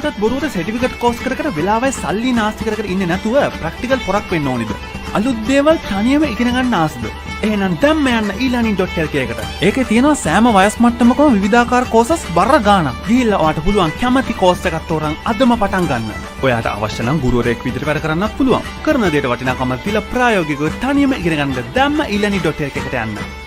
දැනටත් බොරුවට certificate course කර කර වෙලාවයි සල්ලි නාස්ති කර කර ඉන්නේ නැතුව ප්‍රැක්ටිකල් පොරක් වෙන්න ඕනිද? අලුත් දේවල් තනියම ඉගෙන ගන්න ආසද? එහෙනම් දැම්ම යන්න eLearning.lk එකට. ඒකේ තියෙනවා සෑම වයස් මට්ටමකම විවිධාකාර කෝසස් බර ගාණක්. ගිහිල්ලා ඔයාට පුළුවන් කැමති කෝස් එකක් තෝරන් අදම පටන් ගන්න. ඔයාට අවශ්‍ය නම් ගුරුවරයෙක් විදිහට වැඩ කරන්නත් පුළුවන්. කරන දේට වටිනාකමක් දීලා ප්‍රායෝගිකව තනියම ඉගෙන ගන්න දැම්ම eLearning.lk එකට යන්න.